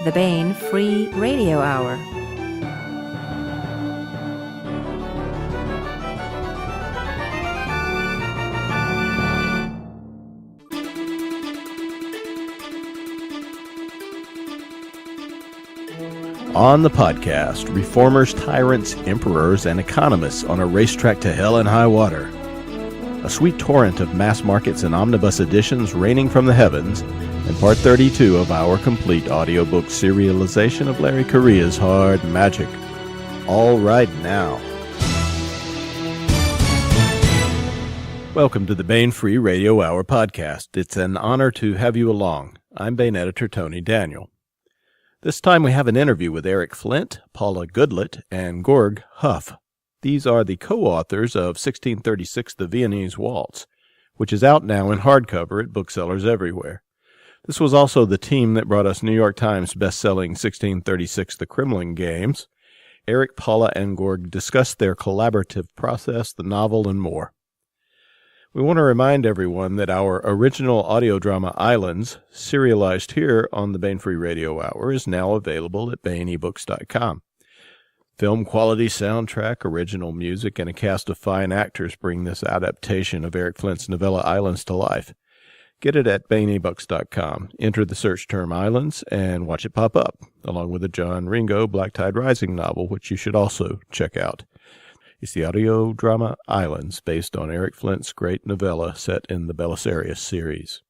the Baen Free Radio Hour. On the podcast, reformers, tyrants, emperors, and economists on a racetrack to hell and high water. A sweet torrent of mass markets and omnibus editions raining from the heavens, and part 32 of our complete audiobook serialization of Larry Correia's Hard Magic. All right now. Welcome to the Baen Free Radio Hour podcast. It's an honor to have you along. I'm Baen editor Tony Daniel. This time we have an interview with Eric Flint, Paula Goodlett, and Gorg Huff. These are the co-authors of 1636, The Viennese Waltz, which is out now in hardcover at booksellers everywhere. This was also the team that brought us New York Times best-selling 1636, The Kremlin Games. Eric, Paula, and Gorg discussed their collaborative process, the novel, and more. We want to remind everyone that our original audio drama Islands, serialized here on the Baen Free Radio Hour, is now available at baenebooks.com. Film quality soundtrack, original music, and a cast of fine actors bring this adaptation of Eric Flint's novella Islands to life. Get it at baenebooks.com. Enter the search term Islands and watch it pop up, along with the John Ringo Black Tide Rising novel, which you should also check out. It's the audio drama Islands, based on Eric Flint's great novella set in the Belisarius series.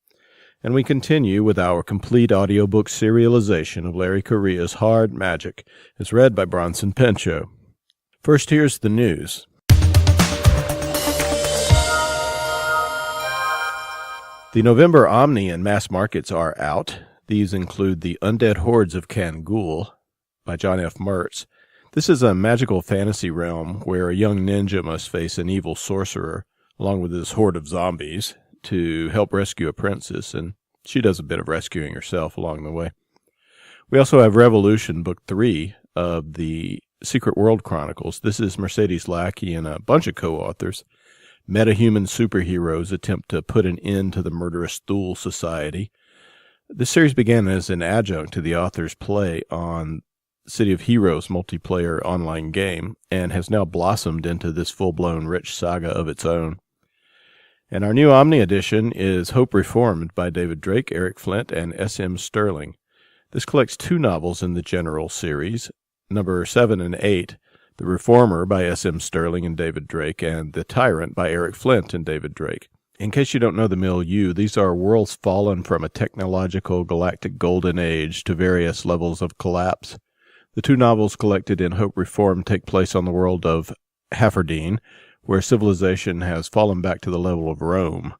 And we continue with our complete audiobook serialization of Larry Correia's Hard Magic, as read by Bronson Pinchot. First, here's the news. The November Omni and mass markets are out. These include The Undead Hordes of Kangul by John F. Mertz. This is a magical fantasy realm where a young ninja must face an evil sorcerer, along with his horde of zombies, to help rescue a princess, and she does a bit of rescuing herself along the way. We also have Revolution, Book 3 of the Secret World Chronicles. This is Mercedes Lackey and a bunch of co-authors. Metahuman superheroes attempt to put an end to the murderous Thule Society. This series began as an adjunct to the author's play on City of Heroes multiplayer online game, and has now blossomed into this full-blown rich saga of its own. And our new Omni edition is Hope Reformed by David Drake, Eric Flint, and S.M. Sterling. This collects two novels in the general series, number 7 and 8, The Reformer by S.M. Sterling and David Drake, and The Tyrant by Eric Flint and David Drake. In case you don't know the milieu, these are worlds fallen from a technological galactic golden age to various levels of collapse. The two novels collected in Hope Reformed take place on the world of Hafferdine, where civilization has fallen back to the level of Rome.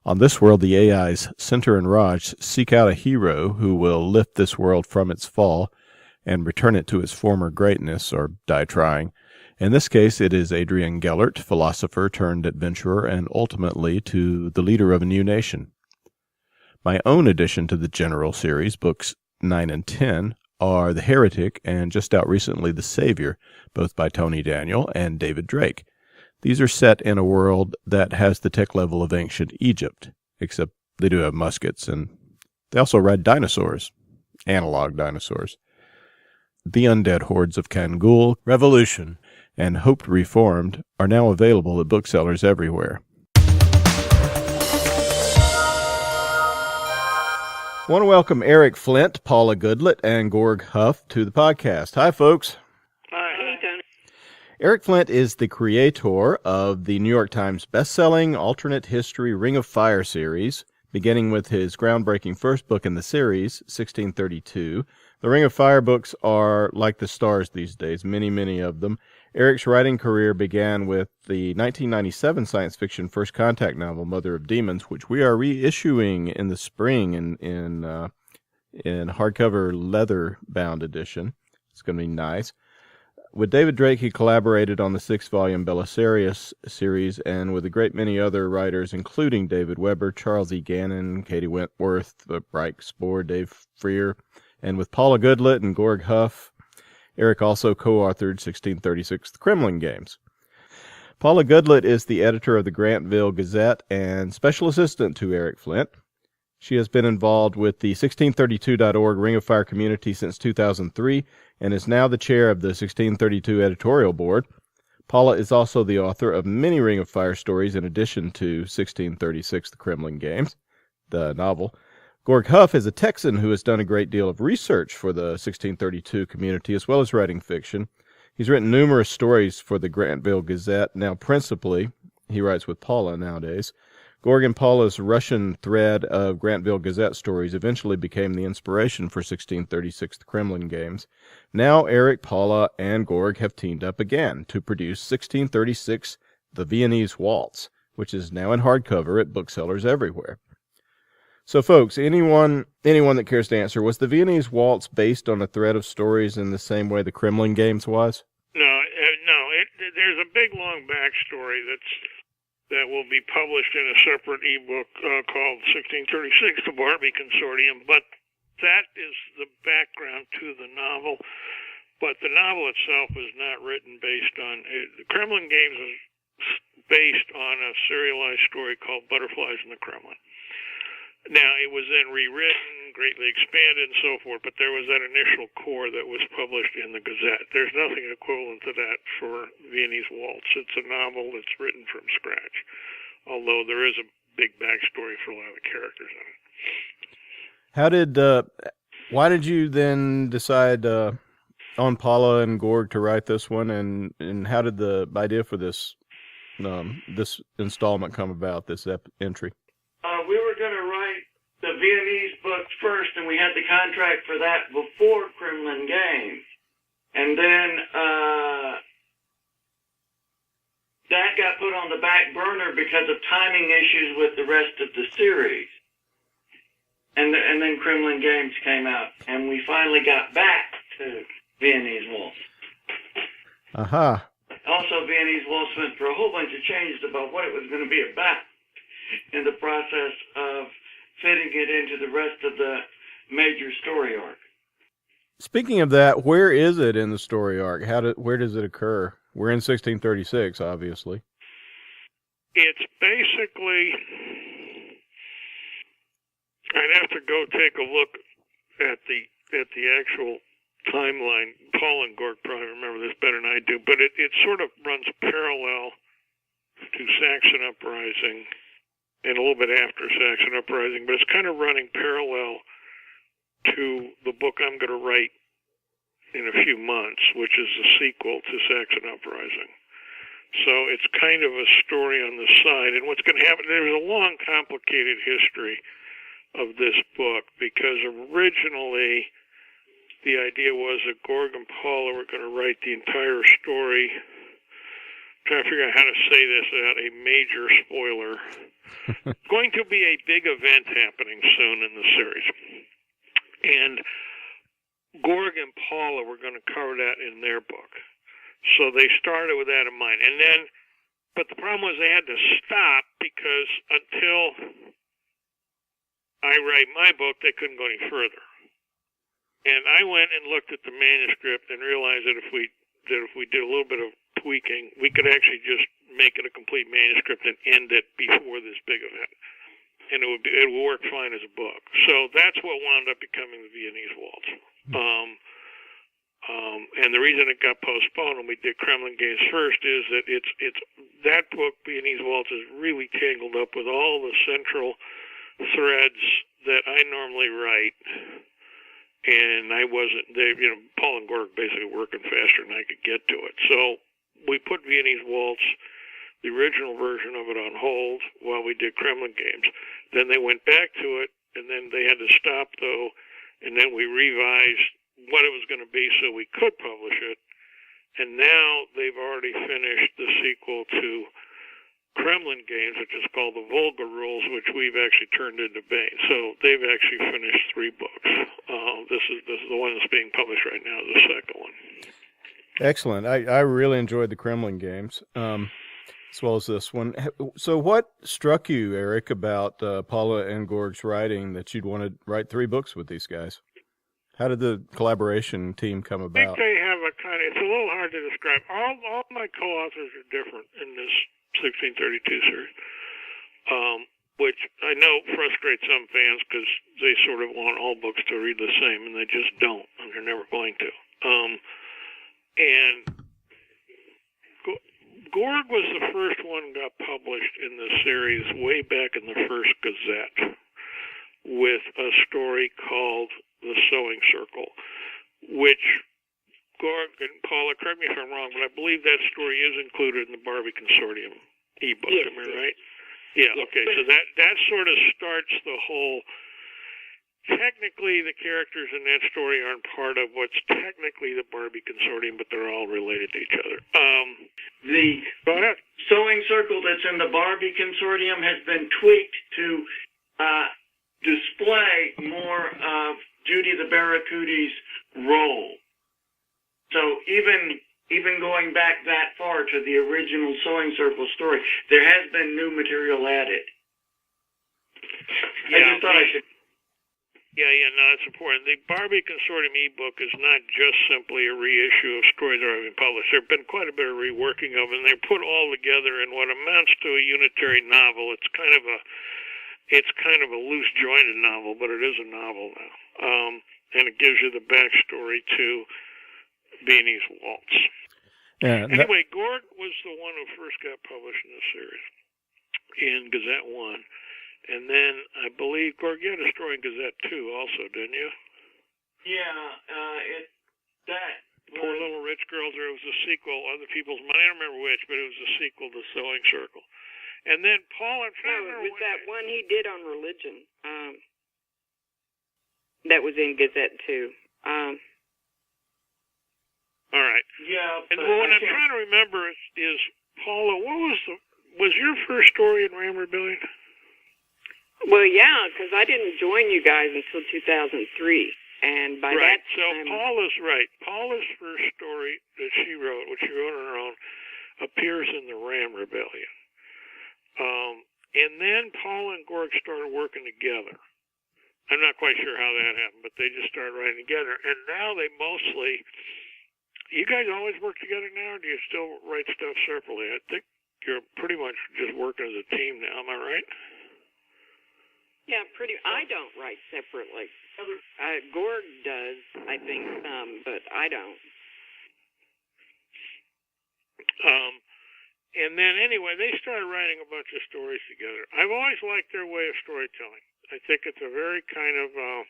On this world, the AIs Center and Raj seek out a hero who will lift this world from its fall and return it to its former greatness, or die trying. In this case, it is Adrian Gellert, philosopher turned adventurer, and ultimately to the leader of a new nation. My own addition to the general series, books 9 and 10, are The Heretic and just out recently The Savior, both by Tony Daniel and David Drake. These are set in a world that has the tech level of ancient Egypt, except they do have muskets, and they also ride dinosaurs, analog dinosaurs. The Undead Hordes of Kangul, Revolution, and Hope Reformed are now available at booksellers everywhere. I want to welcome Eric Flint, Paula Goodlett, and Gorg Huff to the podcast. Hi, folks. Hey, Tony. Eric Flint is the creator of the New York Times best-selling alternate history Ring of Fire series, beginning with his groundbreaking first book in the series, 1632. The Ring of Fire books are like the stars these days, many of them. Eric's writing career began with the 1997 science fiction First Contact novel, Mother of Demons, which we are reissuing in the spring in hardcover leather-bound edition. It's going to be nice. With David Drake, he collaborated on the 6-volume Belisarius series, and with a great many other writers, including David Weber, Charles E. Gannon, Katie Wentworth, Reich Spohr, Dave Freer, and with Paula Goodlett and Gorg Huff. Eric also co-authored 1636, The Kremlin Games. Paula Goodlett is the editor of the Grantville Gazette and special assistant to Eric Flint. She has been involved with the 1632.org Ring of Fire community since 2003 and is now the chair of the 1632 editorial board. Paula is also the author of many Ring of Fire stories in addition to 1636, The Kremlin Games, the novel. Gorg Huff is a Texan who has done a great deal of research for the 1632 community as well as writing fiction. He's written numerous stories for the Grantville Gazette. Now principally, he writes with Paula nowadays. Gorg and Paula's Russian thread of Grantville Gazette stories eventually became the inspiration for 1636, The Kremlin Games. Now Eric, Paula, and Gorg have teamed up again to produce 1636, The Viennese Waltz, which is now in hardcover at booksellers everywhere. So, folks, anyone that cares to answer, was the Viennese Waltz based on a thread of stories in the same way the Kremlin Games was? No. There's a big, long backstory that will be published in a separate ebook called 1636, the Barbie Consortium, but that is the background to the novel. But the novel itself was not written based on... The Kremlin Games was based on a serialized story called Butterflies in the Kremlin. Now, it was then rewritten, greatly expanded, and so forth, but there was that initial core that was published in the Gazette. There's nothing equivalent to that for Viennese Waltz. It's a novel that's written from scratch, although there is a big backstory for a lot of the characters in it. Why did you then decide on Paula and Gorg to write this one, and how did the idea for this installment come about, this entry? We were going to write the Viennese book first, and we had the contract for that before Kremlin Games. And then that got put on the back burner because of timing issues with the rest of the series. And then Kremlin Games came out, and we finally got back to Viennese Waltz. Aha. Also, Viennese Waltz went through a whole bunch of changes about what it was going to be about in the process of fitting it into the rest of the major story arc. Speaking of that, where is it in the story arc? Where does it occur? We're in 1636, obviously. It's basically... I'd have to go take a look at the actual timeline. Paul and Gorg probably remember this better than I do, but it sort of runs parallel to Saxon Uprising and a little bit after Saxon Uprising, but it's kind of running parallel to the book I'm going to write in a few months, which is the sequel to Saxon Uprising. So it's kind of a story on the side. And what's going to happen, there's a long, complicated history of this book, because originally the idea was that Gorg and Paula were going to write the entire story. I'm trying to figure out how to say this without a major spoiler. Going to be a big event happening soon in the series. And Gorg and Paula were going to cover that in their book. So they started with that in mind. But the problem was they had to stop because until I write my book, they couldn't go any further. And I went and looked at the manuscript and realized that if we did a little bit of tweaking, we could actually just make it a complete manuscript and end it before this big event. And it would work fine as a book. So that's what wound up becoming the Viennese Waltz. And the reason it got postponed and we did Kremlin Games first is that it's that book, Viennese Waltz, is really tangled up with all the central threads that I normally write. And I wasn't, Paul and Gorg basically working faster than I could get to it. So we put Viennese Waltz, the original version of it, on hold while we did Kremlin Games. Then they went back to it, and then they had to stop, though, and then we revised what it was going to be so we could publish it. And now they've already finished the sequel to Kremlin Games, which is called The Volga Rules, which we've actually turned into Baen. So they've actually finished 3 books. This is the one that's being published right now, the second one. Excellent. I really enjoyed the Kremlin Games, as well as this one. So what struck you, Eric, about Paula and Gorg's writing that you'd want to write 3 books with these guys? How did the collaboration team come about? I think they have it's a little hard to describe. All my co-authors are different in this 1632 series. which I know frustrates some fans because they sort of want all books to read the same, and they just don't, and they're never going to. And Gorg was the first one got published in the series way back in the first Gazette with a story called The Sewing Circle, which Gorg and Paula, correct me if I'm wrong, but I believe that story is included in the Barbie Consortium ebook. Yes, Am I yes. right? Yeah. Yes, Okay. So that sort of starts the whole. Technically, the characters in that story aren't part of what's technically the Barbie Consortium, but they're all related to each other. The Go ahead. sewing circle that's in the Barbie Consortium has been tweaked to display more of Judy the Barracuda's role. So even going back that far to the original Sewing Circle story, there has been new material added. I just thought I should. Yeah, no, that's important. The Barbie Consortium ebook is not just simply a reissue of stories that have been published. There have been quite a bit of reworking of them, and they're put all together in what amounts to a unitary novel. It's kind of a loose jointed novel, but it is a novel now. And it gives you the backstory to Viennese Waltz. Yeah, Anyway, Gorg was the one who first got published in the series in Gazette 1. And then I believe, Gorg, you had a story in Gazette 2 also, didn't you? Yeah, Poor Little Rich Girls, or it was a sequel, Other People's Money. I don't remember which, but it was a sequel to Sewing Circle. And then Paul and No, it was that one he did on religion. That was in Gazette too. All right. Yeah. And what I'm trying to remember is Paula, was your first story in Ram Rebellion? Well, yeah, because I didn't join you guys until 2003, and by right. that So time, Paula's right. Paula's first story that she wrote, which she wrote on her own, appears in the Ram Rebellion. And then Paula and Gorg started working together. I'm not quite sure how that happened, but they just started writing together. And now they mostly... You guys always work together now, or do you still write stuff separately? I think you're pretty much just working as a team now. Am I right? yeah, I don't write separately. Gorg does, I think, but I don't. And then anyway, they started writing a bunch of stories together. I've always liked their way of storytelling. I think it's a very kind of, I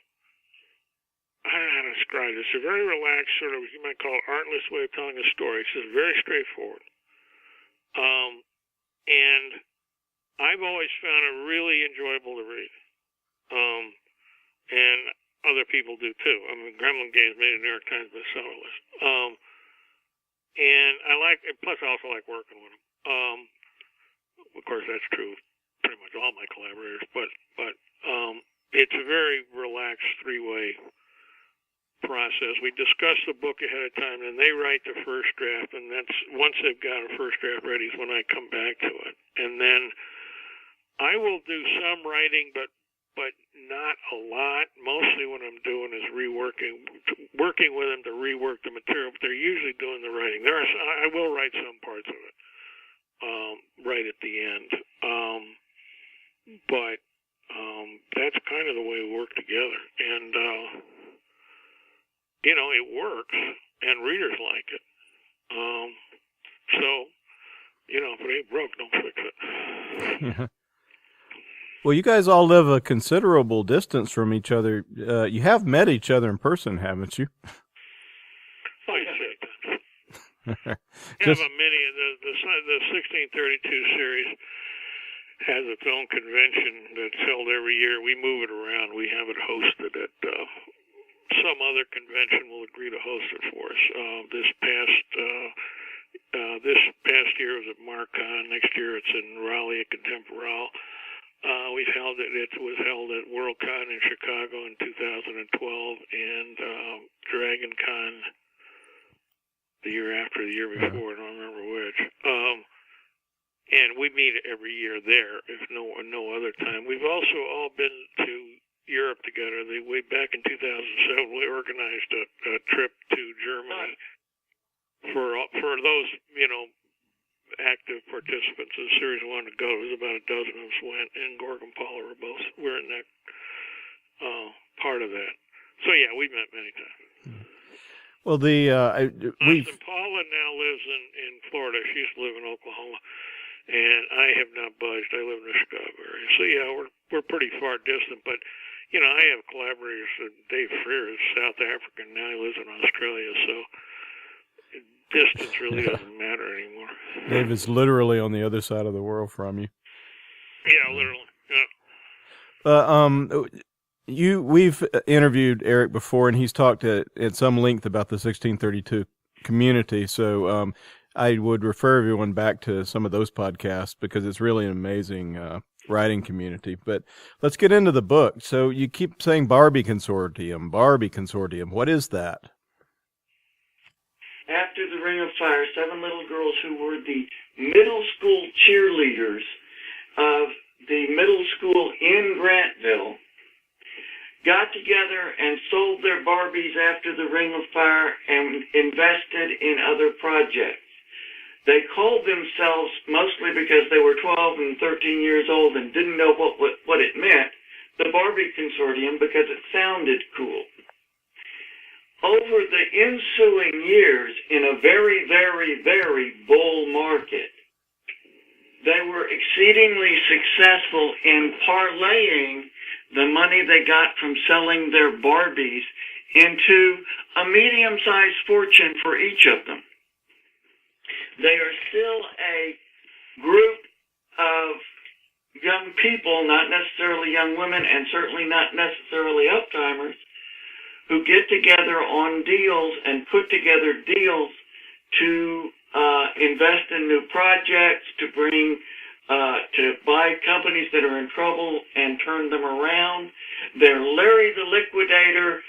don't know how to describe this, a very relaxed sort of, you might call it artless way of telling a story. It's just very straightforward. And I've always found it really enjoyable to read. And other people do too. I mean, Gremlin Games made a New York Times bestseller list. And plus I also like working with them. Of course, that's true of pretty much all my collaborators, but it's a very relaxed three-way process. We discuss the book ahead of time, and they write the first draft, and that's once they've got a first draft ready is when I come back to it. And then I will do some writing, but not a lot. Mostly what I'm doing is working with them to rework the material, but they're usually doing the writing. I will write some parts of it right at the end. But that's kind of the way we work together. And, it works, and readers like it. So, if it ain't broke, don't fix it. Well, you guys all live a considerable distance from each other. You have met each other in person, haven't you? Oh, you say that. The 1632 series has its own convention that's held every year. We move it around. We have it hosted at some other convention will agree to host it for us. This past year was at Marcon. Next year it's in Raleigh at Contemporale. We've held it. It was held at WorldCon in Chicago in 2012 and DragonCon the year after, the year before. I don't remember which. And we meet every year there, if no other time. We've also all been to Europe together. Way back in 2007, we organized a trip to Germany for those, active participants in the series wanted to go. There was about a dozen of us went, and Gorg and Paula were in that part of that. So yeah, we've met many times. Well, Paula now lives in Florida. She used to live in Oklahoma, and I have not budged. I live in the Chicago area. So yeah, we're pretty far distant, but I have collaborators. Dave Freer is South African now. He lives in Australia, so distance really doesn't matter anymore. Dave is literally on the other side of the world from you. Yeah, literally. Yeah. We've interviewed Eric before, and he's talked at some length about the 1632 community. So I would refer everyone back to some of those podcasts because it's really an amazing writing community. But let's get into the book. So you keep saying Barbie consortium. What is that? After the Ring of Fire, 7 little girls who were the middle school cheerleaders of the middle school in Grantville got together and sold their Barbies after the Ring of Fire and invested in other projects. They called themselves, mostly because they were 12 and 13 years old and didn't know what it meant, the Barbie Consortium, because it sounded cool. Over the ensuing years, in a very, very, very bull market, they were exceedingly successful in parlaying the money they got from selling their Barbies into a medium-sized fortune for each of them. They are still a group of young people, not necessarily young women, and certainly not necessarily uptimers, who get together on deals and put together deals to invest in new projects, to bring, to buy companies that are in trouble and turn them around. They're Larry the Liquidator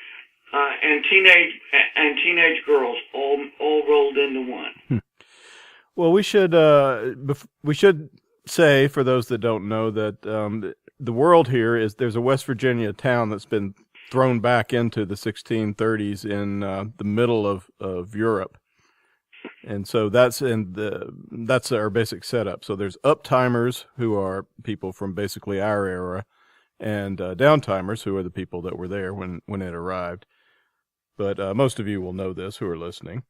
and teenage girls all rolled into one. Well, we should say, for those that don't know, that the world here is there's a West Virginia town that's been thrown back into the 1630s in the middle of Europe. And so that's our basic setup. So there's uptimers, who are people from basically our era, and downtimers, who are the people that were there when it arrived. But most of you will know this who are listening.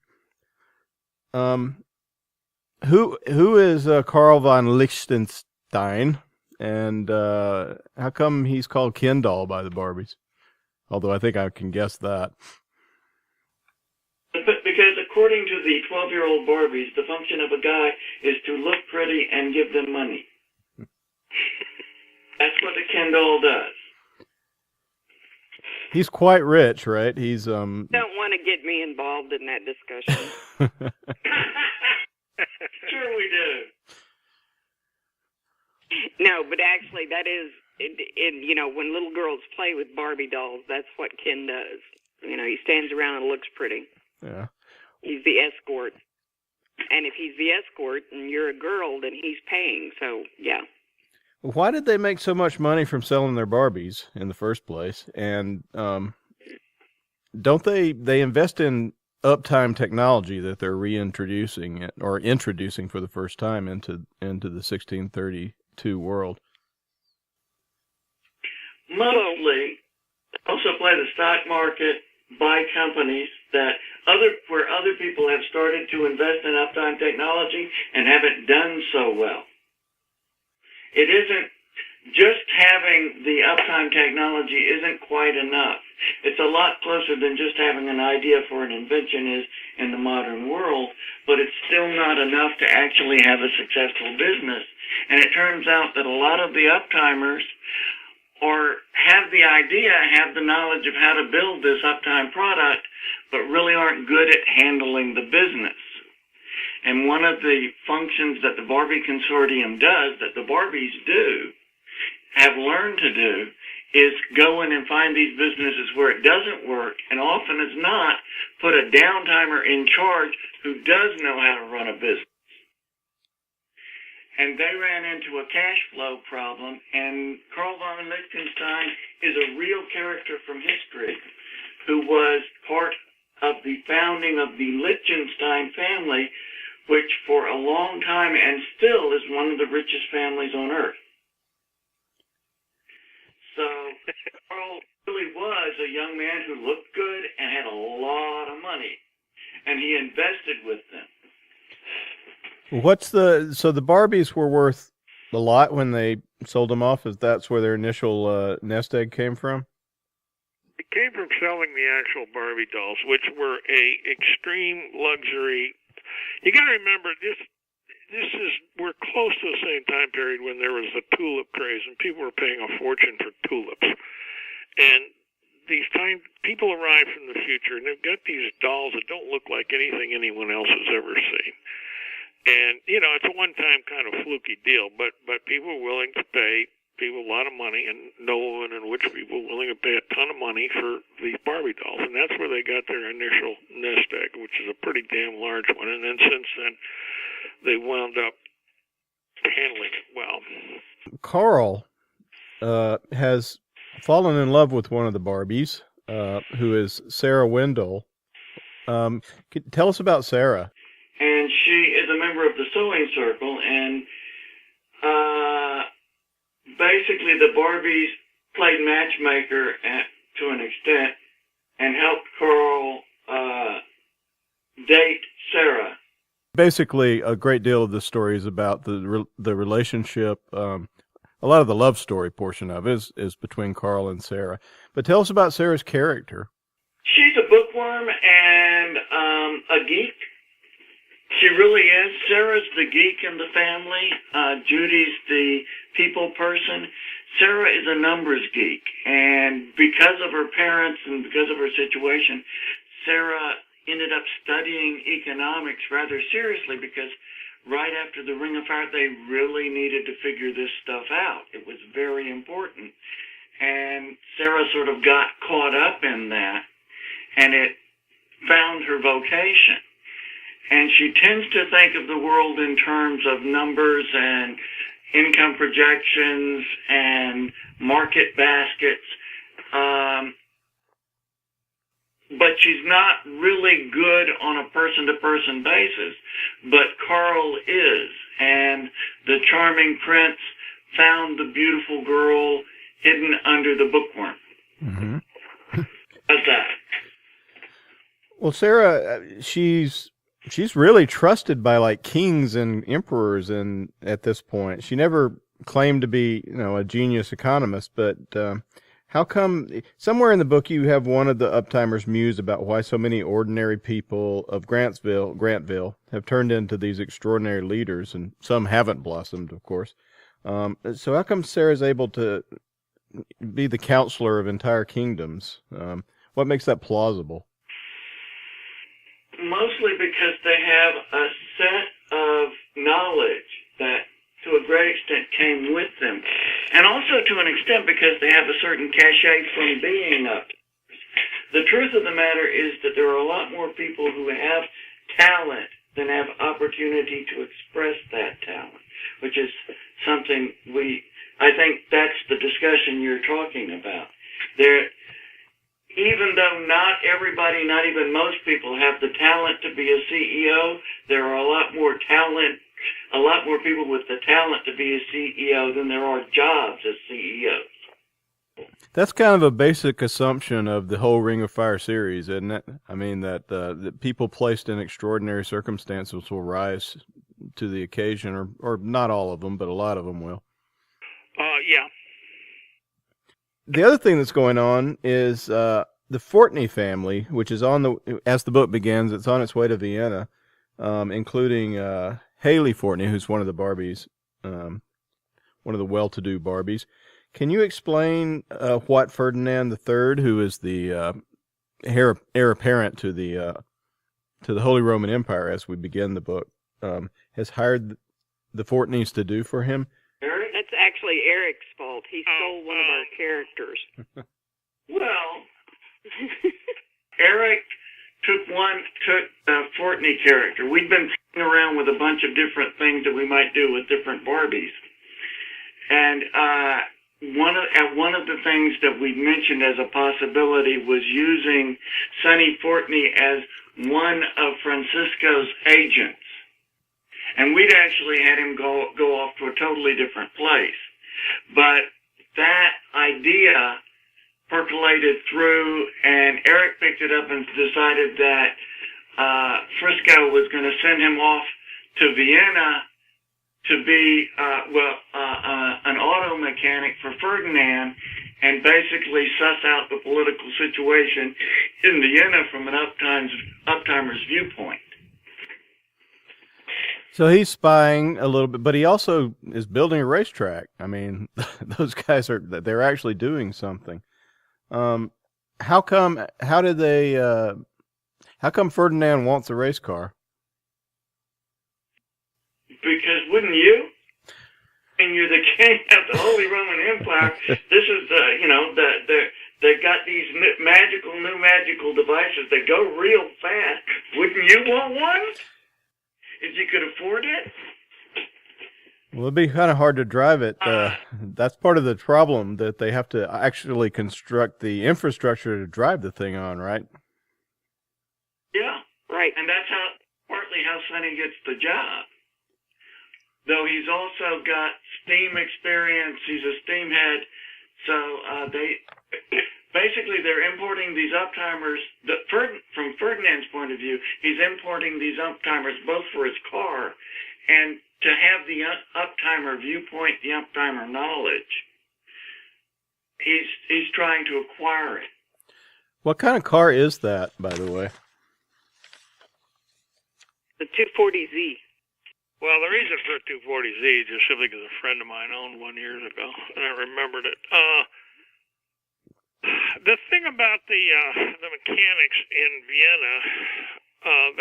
Who is Carl von Liechtenstein, and how come he's called Ken doll by the Barbies? Although I think I can guess that. Because according to the 12-year-old Barbies, the function of a guy is to look pretty and give them money. That's what the Ken doll does. He's quite rich, right? He's Don't want to get me involved in that discussion. Sure we do. No, but actually that is, when little girls play with Barbie dolls, that's what Ken does. He stands around and looks pretty. Yeah. He's the escort. And if he's the escort and you're a girl, then he's paying. So, yeah. Why did they make so much money from selling their Barbies in the first place? And don't they invest in uptime technology that they're reintroducing or introducing for the first time into the 1632 world? Mostly. Also play the stock market, buy companies where other people have started to invest in uptime technology and haven't done so well. It isn't just having the uptime technology isn't quite enough. It's a lot closer than just having an idea for an invention is in the modern world, but it's still not enough to actually have a successful business. And it turns out that a lot of the uptimers have the idea, have the knowledge of how to build this uptime product, but really aren't good at handling the business. And one of the functions that the Barbie Consortium does, that the Barbies do, have learned to do, is go in and find these businesses where it doesn't work, and often as not, put a downtimer in charge who does know how to run a business. And they ran into a cash flow problem, and Carl von Liechtenstein is a real character from history who was part of the founding of the Liechtenstein family, which for a long time and still is one of the richest families on earth. So Carl really was a young man who looked good and had a lot of money, and he invested with them. So the Barbies were worth a lot when they sold them off? Is that's where their initial nest egg came from? It came from selling the actual Barbie dolls, which were a extreme luxury. You got to remember we're close to the same time period when there was the tulip craze, and people were paying a fortune for tulips. And people arrive from the future, and they've got these dolls that don't look like anything anyone else has ever seen. And, it's a one-time kind of fluky deal, but people are willing to pay people a lot of money, and noblemen and rich people are willing to pay a ton of money for these Barbie dolls. And that's where they got their initial nest egg, which is a pretty damn large one. And then since then, they wound up handling it well. Carl has fallen in love with one of the Barbies, who is Sarah Wendell. Tell us about Sarah. And she is a member of the sewing circle, and basically the Barbies played matchmaker to an extent and helped Carl date Sarah. Basically, a great deal of the story is about the relationship. A lot of the love story portion of it is between Carl and Sarah. But tell us about Sarah's character. She's a bookworm and a geek. She really is. Sarah's the geek in the family. Judy's the people person. Sarah is a numbers geek. And because of her parents and because of her situation, Sarah ended up studying economics rather seriously because right after the Ring of Fire, they really needed to figure this stuff out. It was very important. And Sarah sort of got caught up in that, and it found her vocation. And she tends to think of the world in terms of numbers and income projections and market baskets. But she's not really good on a person-to-person basis. But Carl is. And the charming prince found the beautiful girl hidden under the bookworm. Mm-hmm. How's that? Well, Sarah, she's really trusted by like kings and emperors, and at this point, she never claimed to be, a genius economist. But how come somewhere in the book you have one of the uptimers muse about why so many ordinary people of Grantville have turned into these extraordinary leaders, and some haven't blossomed, of course. So how come Sarah's able to be the counselor of entire kingdoms? What makes that plausible? Mostly because they have a set of knowledge that to a great extent came with them. And also to an extent because they have a certain cachet from being up. The truth of the matter is that there are a lot more people who have talent than have opportunity to express that talent, which is something I think that's the discussion you're talking about. Even though not everybody, not even most people have the talent to be a CEO, there are a lot more people with the talent to be a CEO than there are jobs as CEOs. That's kind of a basic assumption of the whole Ring of Fire series, isn't it? I mean, that people placed in extraordinary circumstances will rise to the occasion, or not all of them, but a lot of them will. Yeah. The other thing that's going on is the Fortney family, which is as the book begins, it's on its way to Vienna, including Haley Fortney, who's one of the Barbies, one of the well-to-do Barbies. Can you explain what Ferdinand III, who is the heir apparent to the Holy Roman Empire as we begin the book, has hired the Fortneys to do for him? That's actually Eric's fault. He stole one of our characters. Well, Eric took a Fortney character. We'd been playing around with a bunch of different things that we might do with different Barbies. And one of the things that we mentioned as a possibility was using Sonny Fortney as one of Francisco's agents. And we'd actually had him go off to a totally different place. But that idea percolated through, and Eric picked it up and decided that Frisco was going to send him off to Vienna to be, an auto mechanic for Ferdinand, and basically suss out the political situation in Vienna from an uptimer's viewpoint. So he's spying a little bit, but he also is building a racetrack. I mean, those guys they're actually doing something. How come Ferdinand wants a race car? Because wouldn't you? And you're the king of the Holy Roman Empire. This is they've got these new magical devices that go real fast. Wouldn't you want one? If you could afford it? Well, it'd be kind of hard to drive it. That's part of the problem, that they have to actually construct the infrastructure to drive the thing on, right? Yeah. Right. And that's partly how Sonny gets the job. Though he's also got steam experience, he's a steamhead, so they're importing these uptimers. From Ferdinand's point of view, he's importing these uptimers both for his car and to have the uptimer viewpoint, the uptimer knowledge. He's trying to acquire it. What kind of car is that, by the way? The 240Z. Well, the reason for 240Z is just simply because a friend of mine owned one years ago, and I remembered it. The thing about the mechanics in Vienna,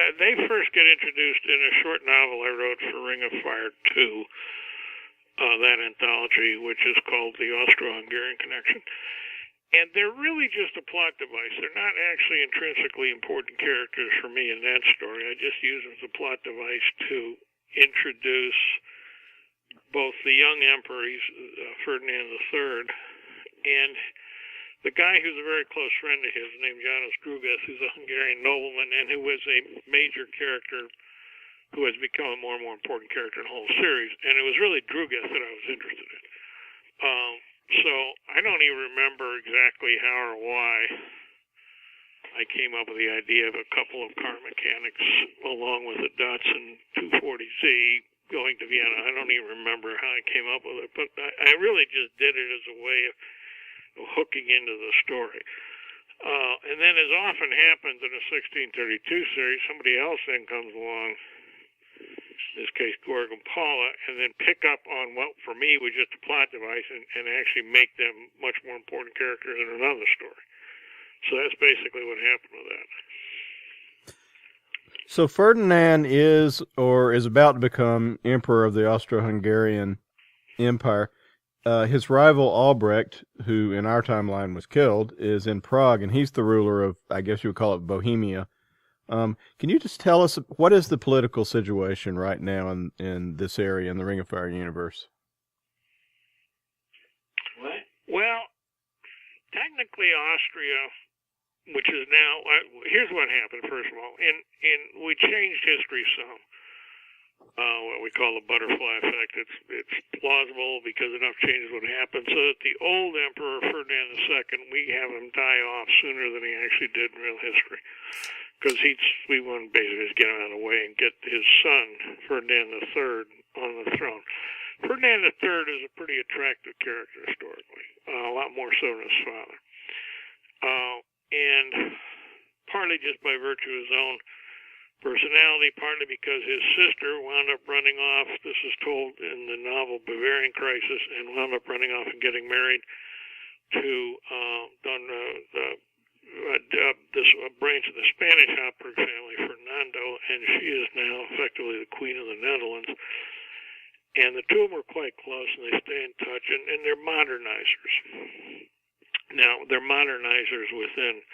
that they first get introduced in a short novel I wrote for Ring of Fire 2, that anthology, which is called The Austro-Hungarian Connection. And they're really just a plot device. They're not actually intrinsically important characters for me in that story. I just use them as a plot device to introduce both the young emperor, Ferdinand III, and the guy who's a very close friend of his named János Drugas, who's a Hungarian nobleman and who was a major character who has become a more and more important character in the whole series. And it was really Drugas that I was interested in. So I don't even remember exactly how or why I came up with the idea of a couple of car mechanics along with a Datsun 240Z going to Vienna. I don't even remember how I came up with it, but I really just did it as a way of hooking into the story. And then, as often happens in a 1632 series, somebody else then comes along, in this case Gorg and Paula, and then pick up on what for me was just a plot device and actually make them much more important characters in another story. So that's basically what happened with that. So Ferdinand is about to become emperor of the Austro-Hungarian Empire. His rival Albrecht, who in our timeline was killed, is in Prague, and he's the ruler of, I guess you would call it, Bohemia. Can you just tell us, what is the political situation right now in this area in the Ring of Fire universe? What? Well, technically Austria, which is now, here's what happened, first of all. We changed history some. What we call the butterfly effect. It's plausible because enough changes would happen so that the old emperor, Ferdinand II, we have him die off sooner than he actually did in real history. Because we want to basically just get him out of the way and get his son, Ferdinand III, on the throne. Ferdinand III is a pretty attractive character historically, a lot more so than his father. And partly just by virtue of his own personality, partly because his sister wound up running off, this is told in the novel Bavarian Crisis, and wound up running off and getting married to this branch of the Spanish Habsburg family, Fernando, and she is now effectively the Queen of the Netherlands. And the two of them are quite close, and they stay in touch, and they're modernizers. Now, they're modernizers within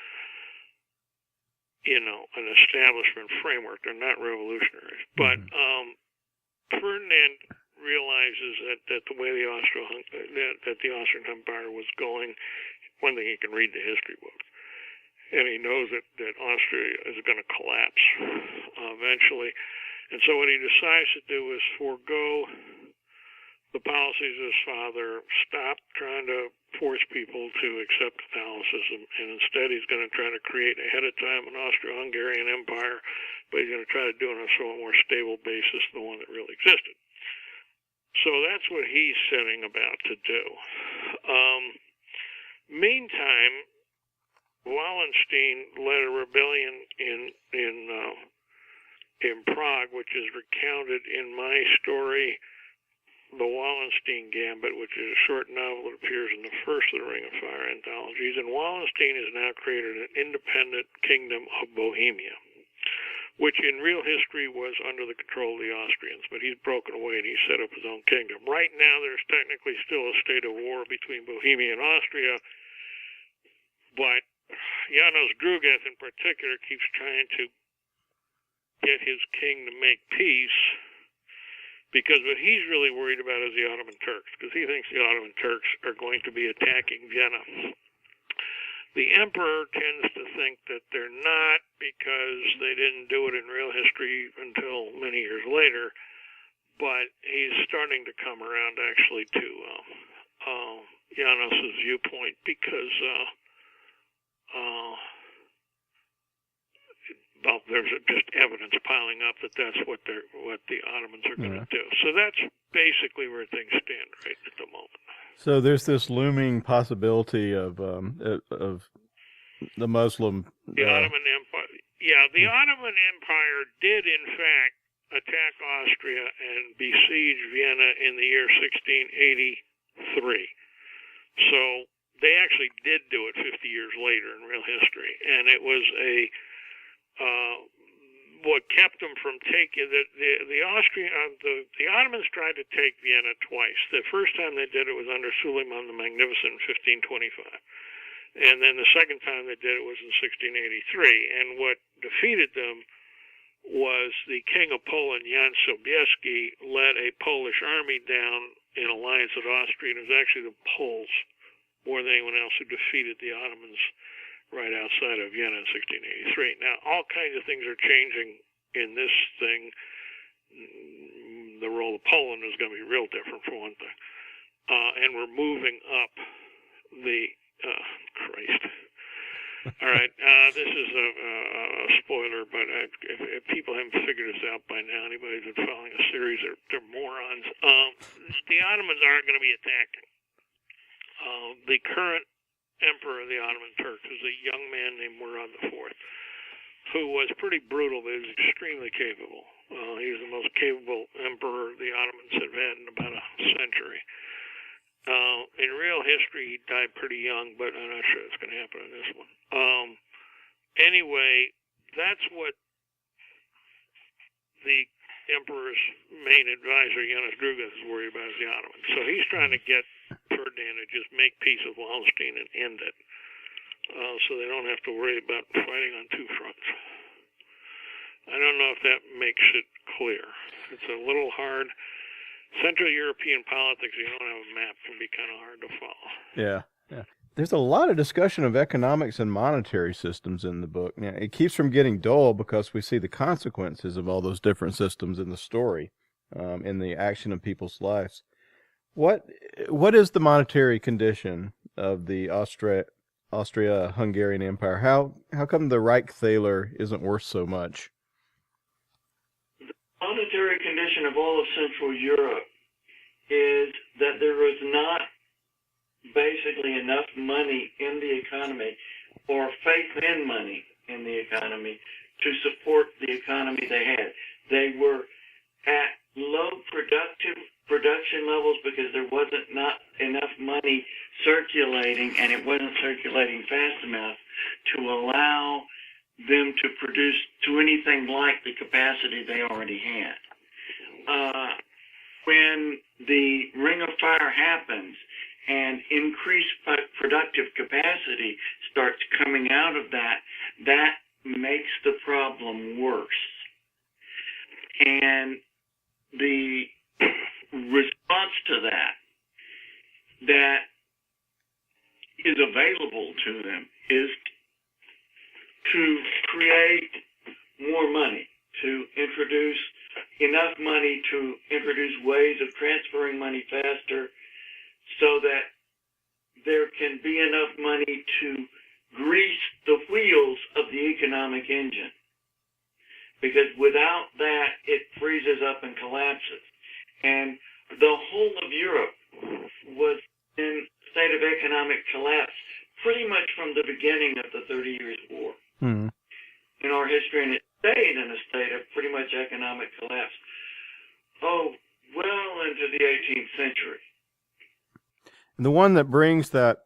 an establishment framework. They're not revolutionaries. But Ferdinand realizes that the way the Austrian Empire was going, one thing he can read the history books, and he knows that Austria is going to collapse eventually. And so what he decides to do is forego the policies of his father, stop trying to force people to accept Catholicism, and instead he's going to try to create ahead of time an Austro-Hungarian empire, but he's going to try to do it on a somewhat more stable basis than the one that really existed. So that's what he's setting about to do. Meantime, Wallenstein led a rebellion in Prague, which is recounted in my story, The Wallenstein Gambit, which is a short novel that appears in the first of the Ring of Fire anthologies. And Wallenstein has now created an independent kingdom of Bohemia, which in real history was under the control of the Austrians, but he's broken away and he's set up his own kingdom. Right now, there's technically still a state of war between Bohemia and Austria, but Janos Grugeth in particular keeps trying to get his king to make peace, because what he's really worried about is the Ottoman Turks, because he thinks the Ottoman Turks are going to be attacking Vienna. The emperor tends to think that they're not, because they didn't do it in real history until many years later, but he's starting to come around actually to Janos's viewpoint, because well, there's just evidence piling up that that's what the Ottomans are going to do. So that's basically where things stand right at the moment. So there's this looming possibility of the Muslim. The Ottoman Empire. Yeah, the Ottoman Empire did in fact attack Austria and besiege Vienna in the year 1683. So they actually did do it 50 years later in real history, and it was what kept them from taking the Ottomans tried to take Vienna twice. The first time they did it was under Suleiman the Magnificent in 1525, and then the second time they did it was in 1683. And what defeated them was the King of Poland, Jan Sobieski, led a Polish army down in alliance with Austria, and it was actually the Poles more than anyone else who defeated the Ottomans right outside of Vienna in 1683. Now, all kinds of things are changing in this thing. The role of Poland is going to be real different, for one thing. And we're moving up the... Christ. All right, this is a spoiler, but if people haven't figured this out by now, anybody who's been following a series, they're morons. The Ottomans aren't going to be attacking. The current emperor of the Ottoman Turks is a young man named Murad IV, who was pretty brutal, but he was extremely capable. He was the most capable emperor the Ottomans have had in about a century. In real history, he died pretty young, but I'm not sure it's going to happen in this one. Anyway, that's what the emperor's main advisor, Janos Grugeth, is worried about is the Ottomans. So he's trying to get Ferdinand to just make peace with Wallenstein and end it, so they don't have to worry about fighting on two fronts. I don't know if that makes it clear. It's a little hard. Central European politics, you don't have a map, can be kind of hard to follow. Yeah. There's a lot of discussion of economics and monetary systems in the book. Now, it keeps from getting dull because we see the consequences of all those different systems in the story, in the action of people's lives. What is the monetary condition of the Austria-Hungarian Empire? How come the Reichthaler isn't worth so much? The monetary condition of all of Central Europe is that there was not basically enough money in the economy or faith in money in the economy to support the economy they had. They were at low production levels because there wasn't not enough money circulating, and it wasn't circulating fast enough to allow them to produce to anything like the capacity they already had. When the Ring of Fire happens and increased productive capacity starts coming out of that, that makes the problem worse. And the response to that is available to them is to create more money, to introduce enough money to introduce ways of transferring money faster so that there can be enough money to grease the wheels of the economic engine. Because without that, it freezes up and collapses. And the whole of Europe was in a state of economic collapse pretty much from the beginning of the 30 Years' War. Hmm. In our history, and it stayed in a state of pretty much economic collapse. Oh, well into the 18th century. The one that brings that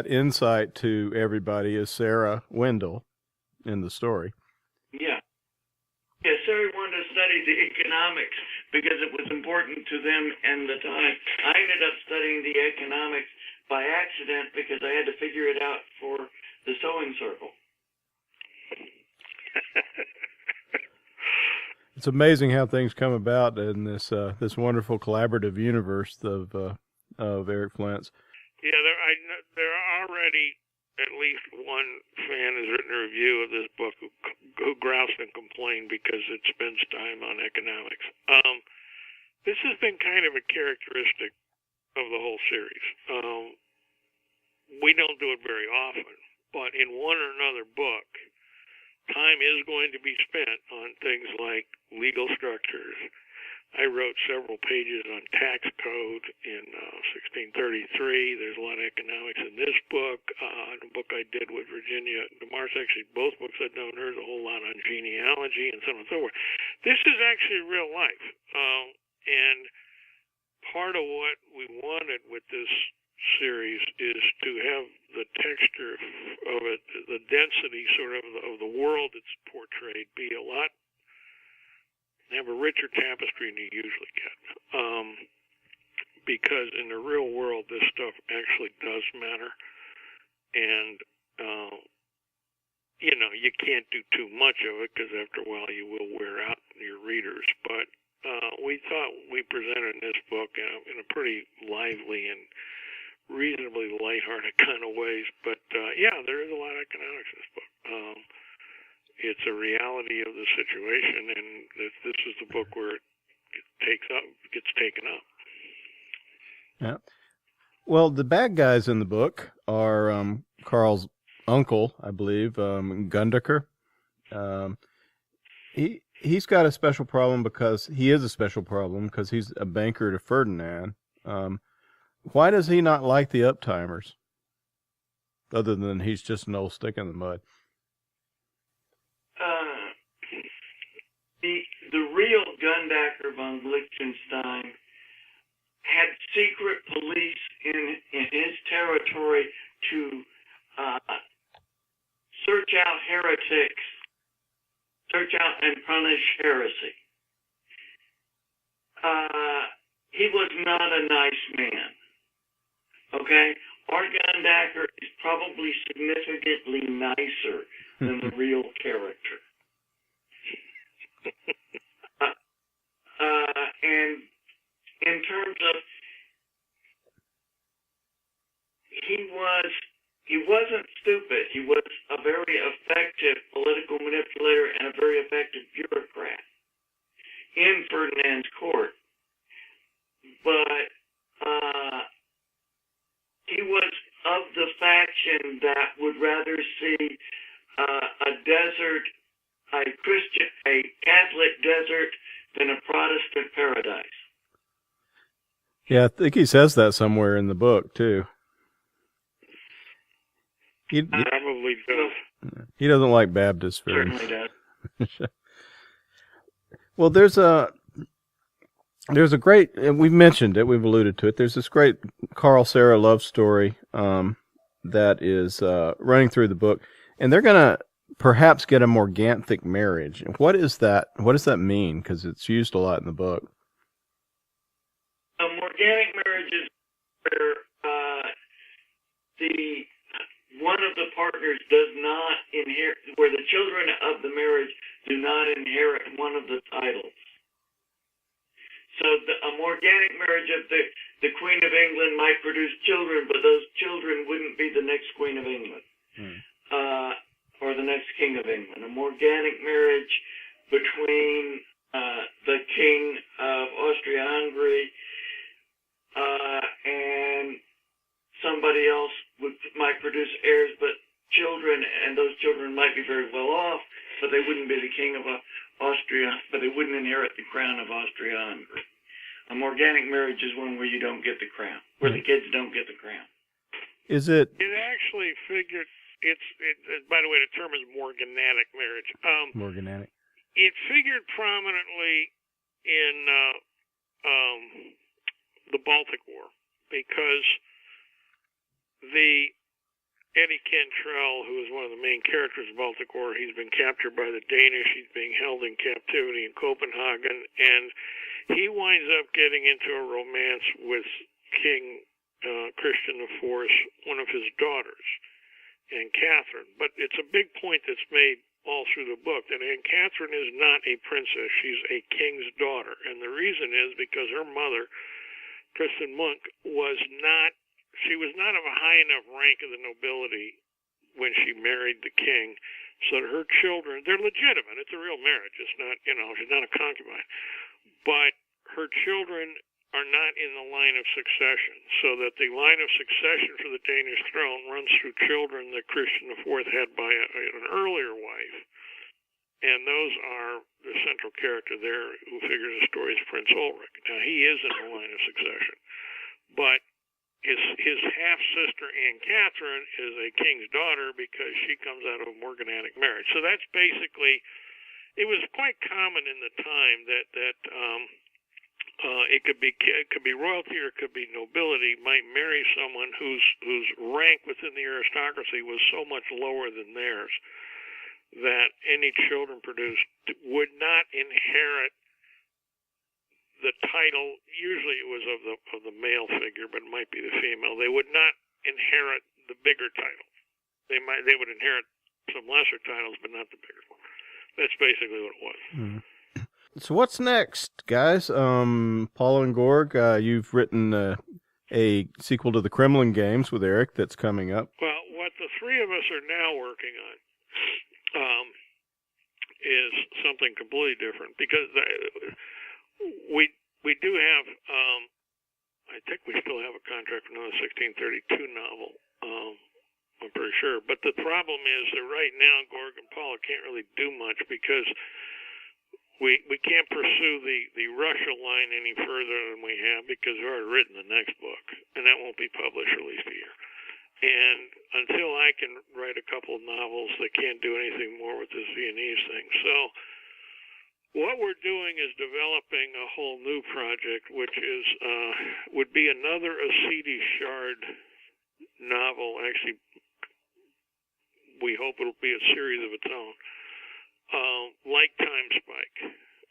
insight to everybody is Sarah Wendell in the story. Yeah. Yeah, Sarah wanted to study the economics because it was important to them and the time. I ended up studying the economics by accident because I had to figure it out for the sewing circle. It's amazing how things come about in this this wonderful collaborative universe of Eric Flint's. Yeah, there are already at least one fan has written a review of this book who groused and complained because it spends time on economics. This has been kind of a characteristic of the whole series. We don't do it very often, but in one or another book, time is going to be spent on things like legal structures. I wrote several pages on tax code in 1633. There's a lot of economics in this book. The book I did with Virginia DeMars, actually both books I've done hers, a whole lot on genealogy and so on and so forth. This is actually real life. And part of what we wanted with this series is to have the texture of it, the density sort of the world that's portrayed be a lot, have a richer tapestry than you usually get. Because in the real world, this stuff actually does matter. And, you can't do too much of it because after a while you will wear out your readers. But we thought we presented this book in a pretty lively and reasonably lighthearted kind of ways. But, there is a lot of economics in this book. It's a reality of the situation, and this is the book where it gets taken up. Yeah. Well, the bad guys in the book are Carl's uncle, I believe, Gundaker. He's got a special problem because he's a banker to Ferdinand. Why does he not like the uptimers? Other than he's just an old stick in the mud. The real Gundaker von Liechtenstein had secret police in his territory to search out heretics, search out and punish heresy. He was not a nice man. Okay? Our Gundaker is probably significantly nicer than the real character. And in terms of, he wasn't stupid. He was a very effective political manipulator and a very effective bureaucrat in Ferdinand's court. But he was of the faction that would rather see a Catholic desert than a Protestant paradise. Yeah, I think he says that somewhere in the book too. He probably does. He doesn't like Baptists very much. Certainly does. Well, there's a great, and we've mentioned it, we've alluded to it. There's this great Carl Sarah love story that is running through the book, and they're gonna perhaps get a morganthic marriage. What is that? What does that mean? Because it's used a lot in the book. A morganic marriage is where one of the partners does not inherit, where the children of the marriage do not inherit one of the titles. So a morganic marriage of the Queen of England might produce children, but those children wouldn't be the next Queen of England or the next King of England. A morganic marriage between the king of Austria-Hungary, and somebody else might produce heirs, but children, and those children might be very well off, but they wouldn't be the king of Austria, but they wouldn't inherit the crown of Austria-Hungary. A morganic marriage is one where you don't get the crown, where the kids don't get the crown. Is it? It actually figured. By the way, the term is morganatic marriage. Morganatic. It figured prominently in the Baltic War because Eddie Cantrell, who is one of the main characters of the Baltic War, he's been captured by the Danish. He's being held in captivity in Copenhagen, and he winds up getting into a romance with King Christian IV, one of his daughters, and Catherine. But it's a big point that's made all through the book, and Catherine is not a princess. She's a king's daughter, and the reason is because her mother, Kristen Munk, was not of a high enough rank of the nobility when she married the king, so that her children, they're legitimate. It's a real marriage. It's not, she's not a concubine. But her children are not in the line of succession, so that the line of succession for the Danish throne runs through children that Christian IV had by an earlier wife. And those are the central character there who figures the story is Prince Ulrich. Now, he is in the line of succession, but his half-sister, Anne Catherine, is a king's daughter because she comes out of a morganatic marriage. So that's basically, it was quite common in the time that it could be royalty or it could be nobility might marry someone whose rank within the aristocracy was so much lower than theirs that any children produced would not inherit the title. Usually it was of the male figure, but it might be the female. They would not inherit the bigger title. They would inherit some lesser titles, but not the bigger one. That's basically what it was. Mm-hmm. So what's next, guys? Paula and Gorg, you've written a sequel to the Kremlin Games with Eric that's coming up. Well, what the three of us are now working on is something completely different, because we do have, I think we still have a contract for another 1632 novel, I'm pretty sure. But the problem is that right now Gorg and Paula can't really do much because we can't pursue the Russia line any further than we have, because we've already written the next book, and that won't be published for at least a year. And until I can write a couple of novels, they can't do anything more with this Viennese thing. So what we're doing is developing a whole new project, which is would be another Acidi Shard novel. Actually, we hope it'll be a series of its own, like Time Spike,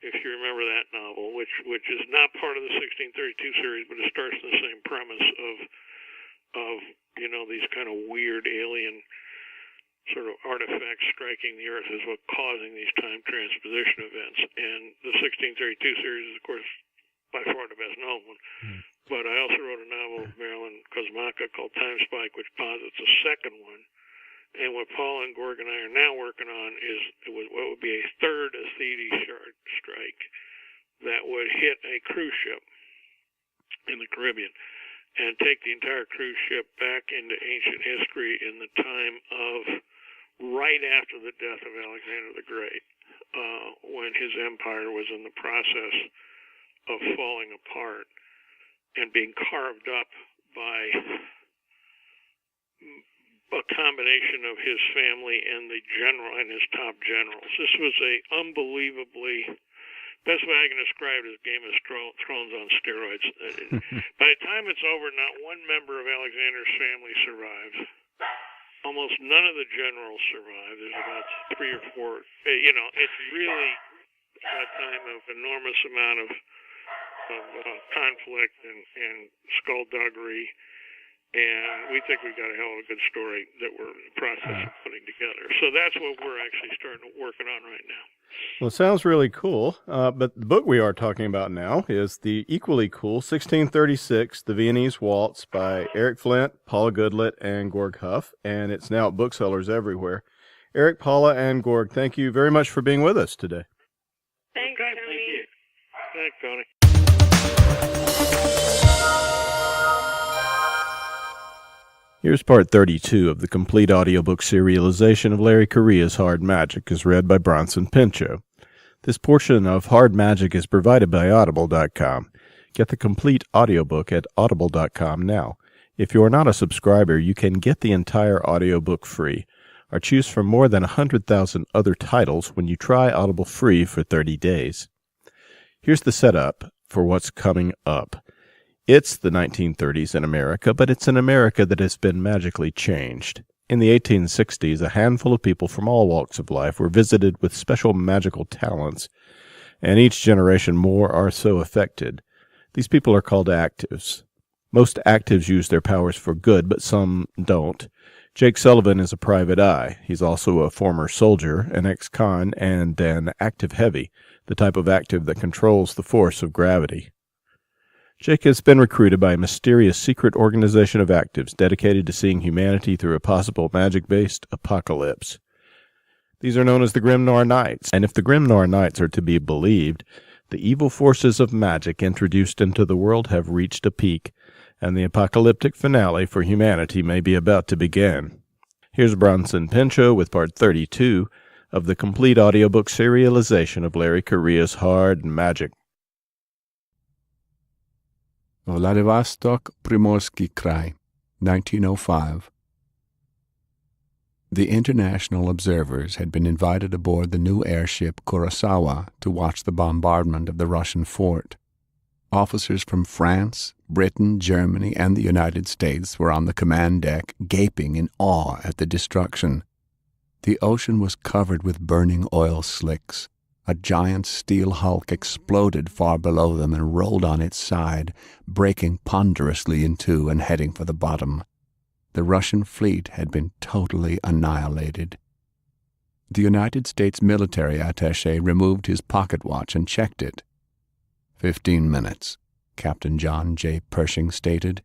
if you remember that novel, which is not part of the 1632 series, but it starts in the same premise of these kind of weird alien sort of artifacts striking the Earth is what causing these time transposition events. And the 1632 series is, of course, by far the best known one. But I also wrote a novel of Marilyn Kosmaka called Time Spike, which posits a second one. And what Paul and Gorg and I are now working on is what would be a third Acidi Shard strike that would hit a cruise ship in the Caribbean and take the entire cruise ship back into ancient history in the time of right after the death of Alexander the Great, when his empire was in the process of falling apart and being carved up by a combination of his family and the general and his top generals. This was a unbelievably, best way I can describe it is Game of Thrones on steroids. By the time it's over, not one member of Alexander's family survives. Almost none of the generals survive. There's about 3 or 4. It's really a time of enormous amount of conflict and skullduggery. And we think we've got a hell of a good story that we're in the process of putting together. So that's what we're actually working on right now. Well, it sounds really cool. But the book we are talking about now is the equally cool 1636, The Viennese Waltz by Eric Flint, Paula Goodlett, and Gorg Huff. And it's now at booksellers everywhere. Eric, Paula, and Gorg, thank you very much for being with us today. Thanks, Tony. Thanks, Connie. Here's part 32 of the complete audiobook serialization of Larry Correia's Hard Magic, as read by Bronson Pinchot. This portion of Hard Magic is provided by Audible.com. Get the complete audiobook at Audible.com now. If you are not a subscriber, you can get the entire audiobook free, or choose from more than 100,000 other titles when you try Audible free for 30 days. Here's the setup for what's coming up. It's the 1930s in America, but it's an America that has been magically changed. In the 1860s, a handful of people from all walks of life were visited with special magical talents, and each generation more are so affected. These people are called actives. Most actives use their powers for good, but some don't. Jake Sullivan is a private eye. He's also a former soldier, an ex-con, and an active heavy, the type of active that controls the force of gravity. Jake has been recruited by a mysterious secret organization of actives dedicated to seeing humanity through a possible magic-based apocalypse. These are known as the Grimnar Knights, and if the Grimnar Knights are to be believed, the evil forces of magic introduced into the world have reached a peak, and the apocalyptic finale for humanity may be about to begin. Here's Bronson Pinchot with part 32 of the complete audiobook serialization of Larry Correia's Hard Magic. Vladivostok, Primorsky Krai, 1905. The international observers had been invited aboard the new airship Kurosawa to watch the bombardment of the Russian fort. Officers from France, Britain, Germany, and the United States were on the command deck, gaping in awe at the destruction. The ocean was covered with burning oil slicks. A giant steel hulk exploded far below them and rolled on its side, breaking ponderously in two and heading for the bottom. The Russian fleet had been totally annihilated. The United States military attaché removed his pocket watch and checked it. 15 minutes, Captain John J. Pershing stated.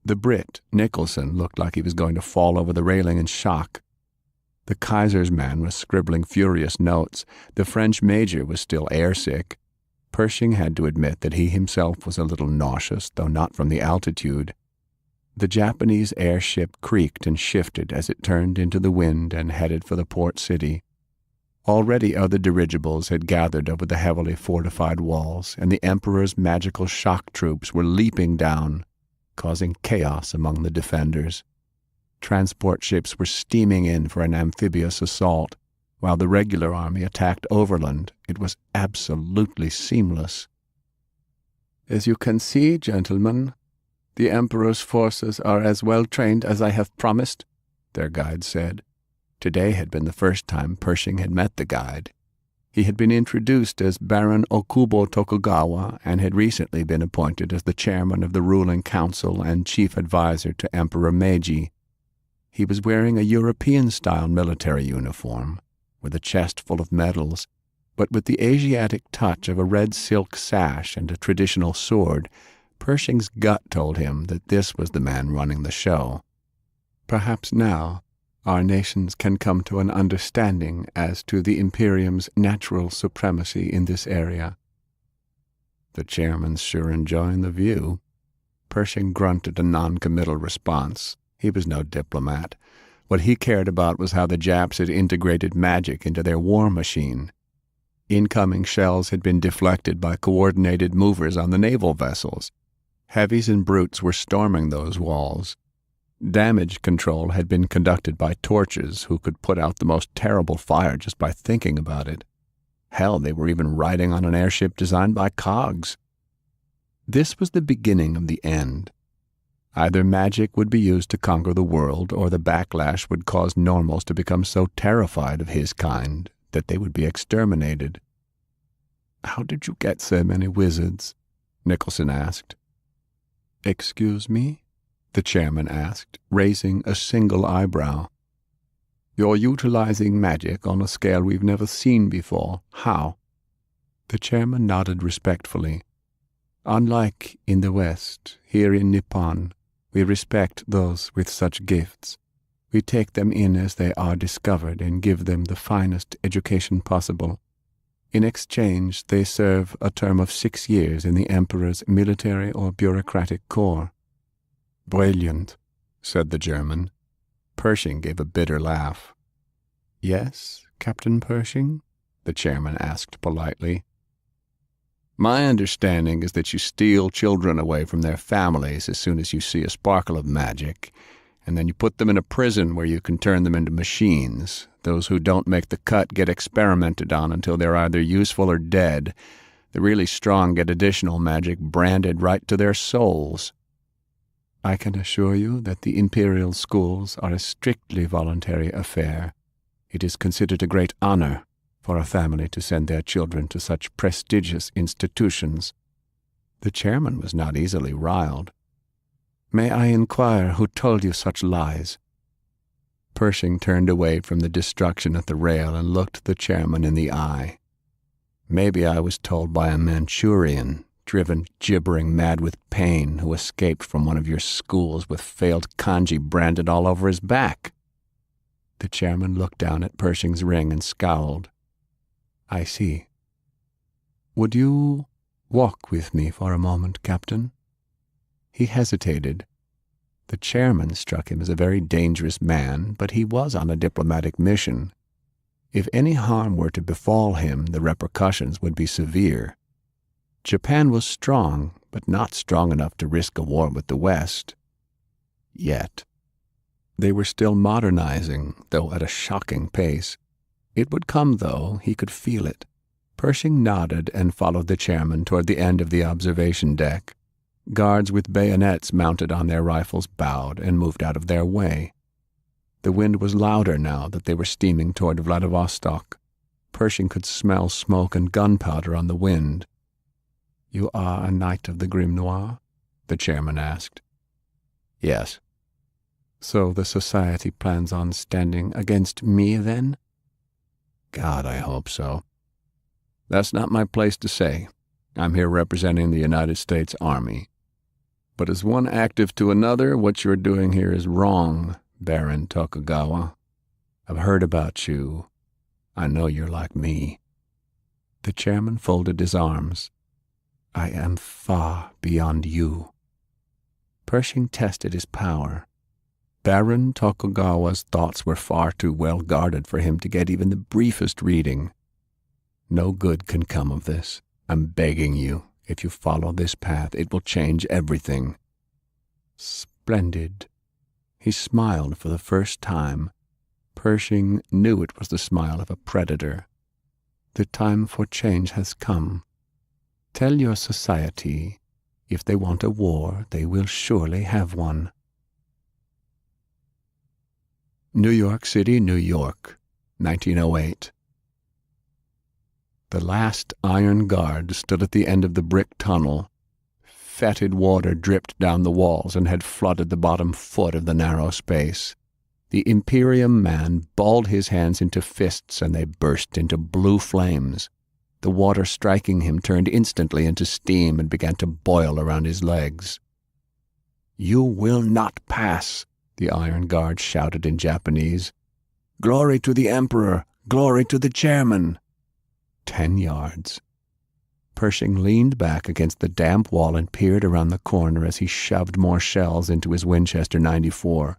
The Brit, Nicholson, looked like he was going to fall over the railing in shock. The Kaiser's man was scribbling furious notes. The French major was still airsick. Pershing had to admit that he himself was a little nauseous, though not from the altitude. The Japanese airship creaked and shifted as it turned into the wind and headed for the port city. Already other dirigibles had gathered over the heavily fortified walls, and the Emperor's magical shock troops were leaping down, causing chaos among the defenders. Transport ships were steaming in for an amphibious assault, while the regular army attacked overland. It was absolutely seamless. As you can see, gentlemen, the Emperor's forces are as well trained as I have promised, their guide said. Today had been the first time Pershing had met the guide. He had been introduced as Baron Okubo Tokugawa and had recently been appointed as the chairman of the ruling council and chief advisor to Emperor Meiji. He was wearing a European-style military uniform, with a chest full of medals, but with the Asiatic touch of a red silk sash and a traditional sword. Pershing's gut told him that this was the man running the show. Perhaps now our nations can come to an understanding as to the Imperium's natural supremacy in this area. The chairman's sure enjoying the view. Pershing grunted a non-committal response. He was no diplomat. What he cared about was how the Japs had integrated magic into their war machine. Incoming shells had been deflected by coordinated movers on the naval vessels. Heavies and brutes were storming those walls. Damage control had been conducted by torches who could put out the most terrible fire just by thinking about it. Hell, they were even riding on an airship designed by cogs. This was the beginning of the end. Either magic would be used to conquer the world, or the backlash would cause normals to become so terrified of his kind that they would be exterminated. "How did you get so many wizards?" Nicholson asked. "Excuse me?" the chairman asked, raising a single eyebrow. "You're utilizing magic on a scale we've never seen before. How?" The chairman nodded respectfully. "Unlike in the West, here in Nippon, we respect those with such gifts. We take them in as they are discovered and give them the finest education possible. In exchange, they serve a term of 6 years in the Emperor's military or bureaucratic corps. Brilliant, said the German. Pershing gave a bitter laugh. Yes, Captain Pershing? The chairman asked politely. My understanding is that you steal children away from their families as soon as you see a sparkle of magic, and then you put them in a prison where you can turn them into machines. Those who don't make the cut get experimented on until they're either useful or dead. The really strong get additional magic branded right to their souls. I can assure you that the imperial schools are a strictly voluntary affair. It is considered a great honor for a family to send their children to such prestigious institutions. The chairman was not easily riled. May I inquire who told you such lies? Pershing turned away from the destruction at the rail and looked the chairman in the eye. Maybe I was told by a Manchurian, driven gibbering mad with pain, who escaped from one of your schools with failed kanji branded all over his back. The chairman looked down at Pershing's ring and scowled. I see. Would you walk with me for a moment, Captain? He hesitated. The chairman struck him as a very dangerous man, but he was on a diplomatic mission. If any harm were to befall him, the repercussions would be severe. Japan was strong, but not strong enough to risk a war with the West. Yet. They were still modernizing, though at a shocking pace. It would come, though. He could feel it. Pershing nodded and followed the chairman toward the end of the observation deck. Guards with bayonets mounted on their rifles bowed and moved out of their way. The wind was louder now that they were steaming toward Vladivostok. Pershing could smell smoke and gunpowder on the wind. You are a knight of the Grim Noir? The chairman asked. Yes. So the society plans on standing against me, then? God, I hope so. That's not my place to say. I'm here representing the United States Army. But as one active to another, what you're doing here is wrong, Baron Tokugawa. I've heard about you. I know you're like me. The chairman folded his arms. I am far beyond you. Pershing tested his power. Baron Tokugawa's thoughts were far too well guarded for him to get even the briefest reading. No good can come of this. I'm begging you. If you follow this path, it will change everything. Splendid. He smiled for the first time. Pershing knew it was the smile of a predator. The time for change has come. Tell your society, if they want a war, they will surely have one. New York City, New York, 1908. The last iron guard stood at the end of the brick tunnel. Fetid water dripped down the walls and had flooded the bottom foot of the narrow space. The Imperium man balled his hands into fists, and they burst into blue flames. The water striking him turned instantly into steam and began to boil around his legs. You will not pass, the iron guard shouted in Japanese. Glory to the Emperor! Glory to the chairman! 10 yards. Pershing leaned back against the damp wall and peered around the corner as he shoved more shells into his Winchester 94.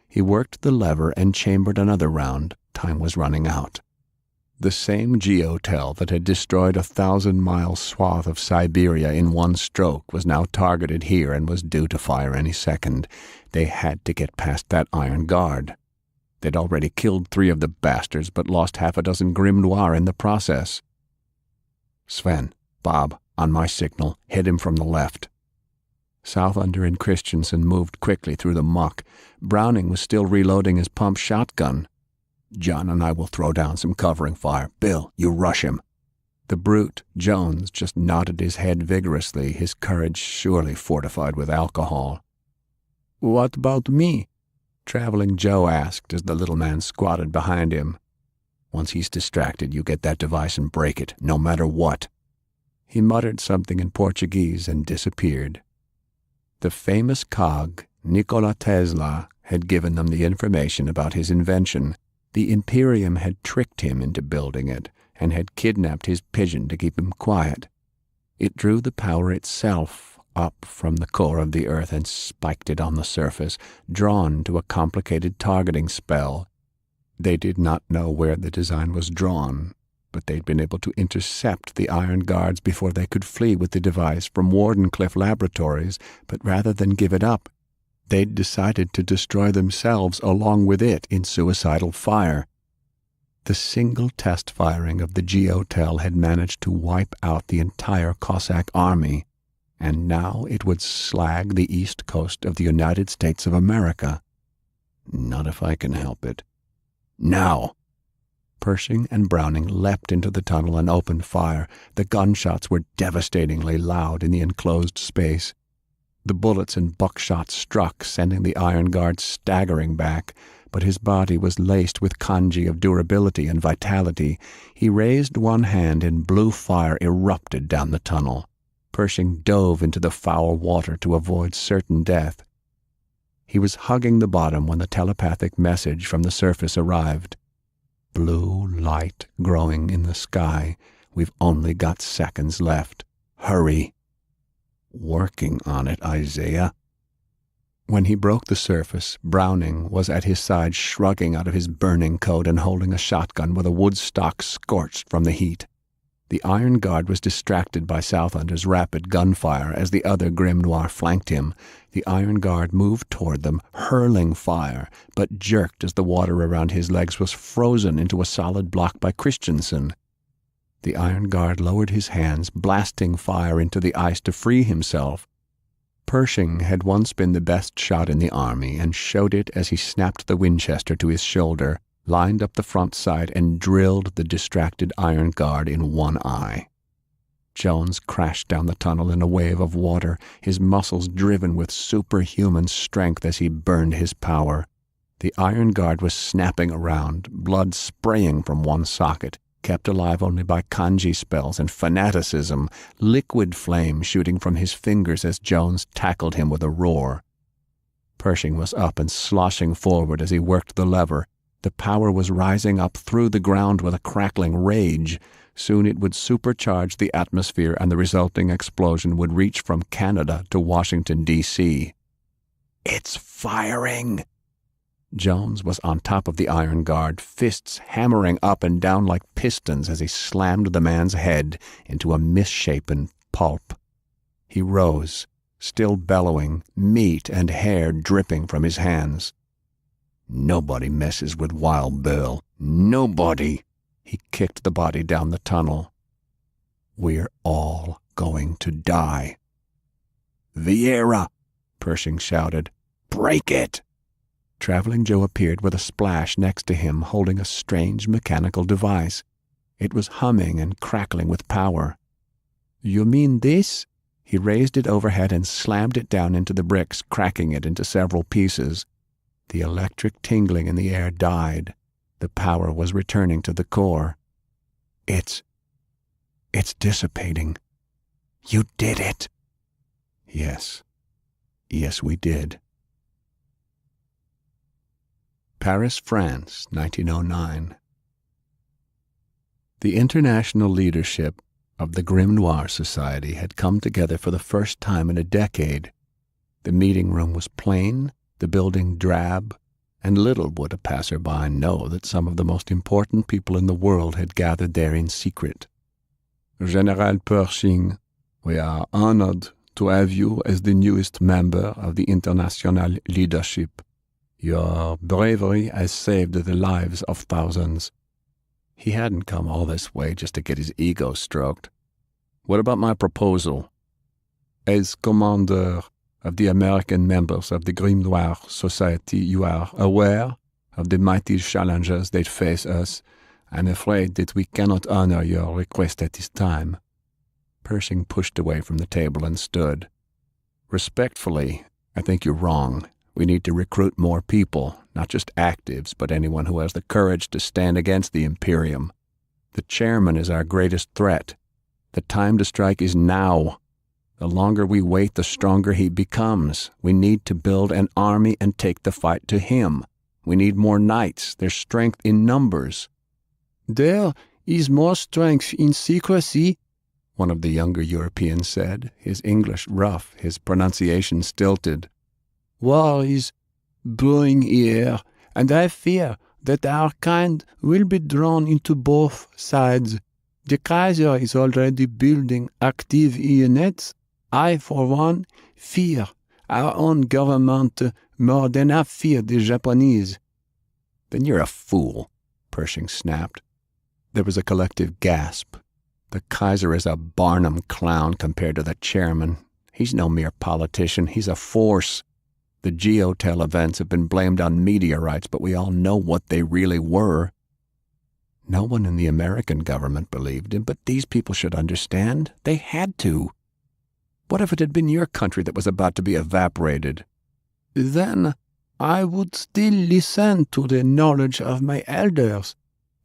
He worked the lever and chambered another round. Time was running out. The same geotel that had destroyed a 1,000-mile swath of Siberia in one stroke was now targeted here and was due to fire any second. They had to get past that iron guard. They'd already killed 3 of the bastards, but lost half a dozen Grim Noir in the process. Sven, Bob, on my signal, hit him from the left. Southlander and Christensen moved quickly through the muck. Browning was still reloading his pump shotgun. John and I will throw down some covering fire. Bill, you rush him. The brute, Jones, just nodded his head vigorously, his courage surely fortified with alcohol. What about me? Traveling Joe asked as the little man squatted behind him. Once he's distracted, you get that device and break it, no matter what. He muttered something in Portuguese and disappeared. The famous cog, Nikola Tesla, had given them the information about his invention. The Imperium had tricked him into building it, and had kidnapped his pigeon to keep him quiet. It drew the power itself up from the core of the earth and spiked it on the surface, drawn to a complicated targeting spell. They did not know where the design was drawn, but they'd been able to intercept the Iron Guards before they could flee with the device from Wardenclyffe Laboratories, but rather than give it up, they'd decided to destroy themselves along with it in suicidal fire. The single test firing of the Geotel had managed to wipe out the entire Cossack army, and now it would slag the east coast of the United States of America. Not if I can help it. Now! Pershing and Browning leapt into the tunnel and opened fire. The gunshots were devastatingly loud in the enclosed space. The bullets and buckshot struck, sending the Iron Guard staggering back, but his body was laced with kanji of durability and vitality. He raised one hand and blue fire erupted down the tunnel. Pershing dove into the foul water to avoid certain death. He was hugging the bottom when the telepathic message from the surface arrived. Blue light growing in the sky. We've only got seconds left. Hurry. Working on it, Isaiah. When he broke the surface, Browning was at his side, shrugging out of his burning coat and holding a shotgun with a wood stock scorched from the heat. The Iron Guard was distracted by Southander's rapid gunfire as the other Grim Noir flanked him. The Iron Guard moved toward them, hurling fire, but jerked as the water around his legs was frozen into a solid block by Christensen. The Iron Guard lowered his hands, blasting fire into the ice to free himself. Pershing had once been the best shot in the army and showed it as he snapped the Winchester to his shoulder, lined up the front sight, and drilled the distracted Iron Guard in one eye. Jones crashed down the tunnel in a wave of water, his muscles driven with superhuman strength as he burned his power. The Iron Guard was snapping around, blood spraying from one socket, kept alive only by kanji spells and fanaticism, liquid flame shooting from his fingers as Jones tackled him with a roar. Pershing was up and sloshing forward as he worked the lever. The power was rising up through the ground with a crackling rage. Soon it would supercharge the atmosphere, and the resulting explosion would reach from Canada to Washington, D.C. It's firing! Jones was on top of the Iron Guard, fists hammering up and down like pistons as he slammed the man's head into a misshapen pulp. He rose, still bellowing, meat and hair dripping from his hands. Nobody messes with Wild Bill. Nobody! He kicked the body down the tunnel. We're all going to die. Vieira! Pershing shouted. Break it! Traveling Joe appeared with a splash next to him, holding a strange mechanical device. It was humming and crackling with power. You mean this? He raised it overhead and slammed it down into the bricks, cracking it into several pieces. The electric tingling in the air died. The power was returning to the core. It's dissipating. You did it. Yes. Yes, we did. Paris, France, 1909. The international leadership of the Grim Noir Society had come together for the first time in a decade. The meeting room was plain, the building drab, and little would a passer-by know that some of the most important people in the world had gathered there in secret. General Pershing, we are honored to have you as the newest member of the international leadership. Your bravery has saved the lives of thousands. He hadn't come all this way just to get his ego stroked. What about my proposal? As commander of the American members of the Grim Noir Society, you are aware of the mighty challenges that face us. I'm afraid that we cannot honor your request at this time. Pershing pushed away from the table and stood. Respectfully, I think you're wrong. We need to recruit more people, not just actives, but anyone who has the courage to stand against the Imperium. The chairman is our greatest threat. The time to strike is now. The longer we wait, the stronger he becomes. We need to build an army and take the fight to him. We need more knights. There's strength in numbers. There is more strength in secrecy, one of the younger Europeans said, his English rough, his pronunciation stilted. War is brewing here, and I fear that our kind will be drawn into both sides. The Kaiser is already building active units. I, for one, fear our own government more than I fear the Japanese. Then you're a fool, Pershing snapped. There was a collective gasp. The Kaiser is a Barnum clown compared to the chairman. He's no mere politician. He's a force. The Geotel events have been blamed on meteorites, but we all know what they really were. No one in the American government believed him, but these people should understand. They had to. What if it had been your country that was about to be evaporated? Then I would still listen to the knowledge of my elders.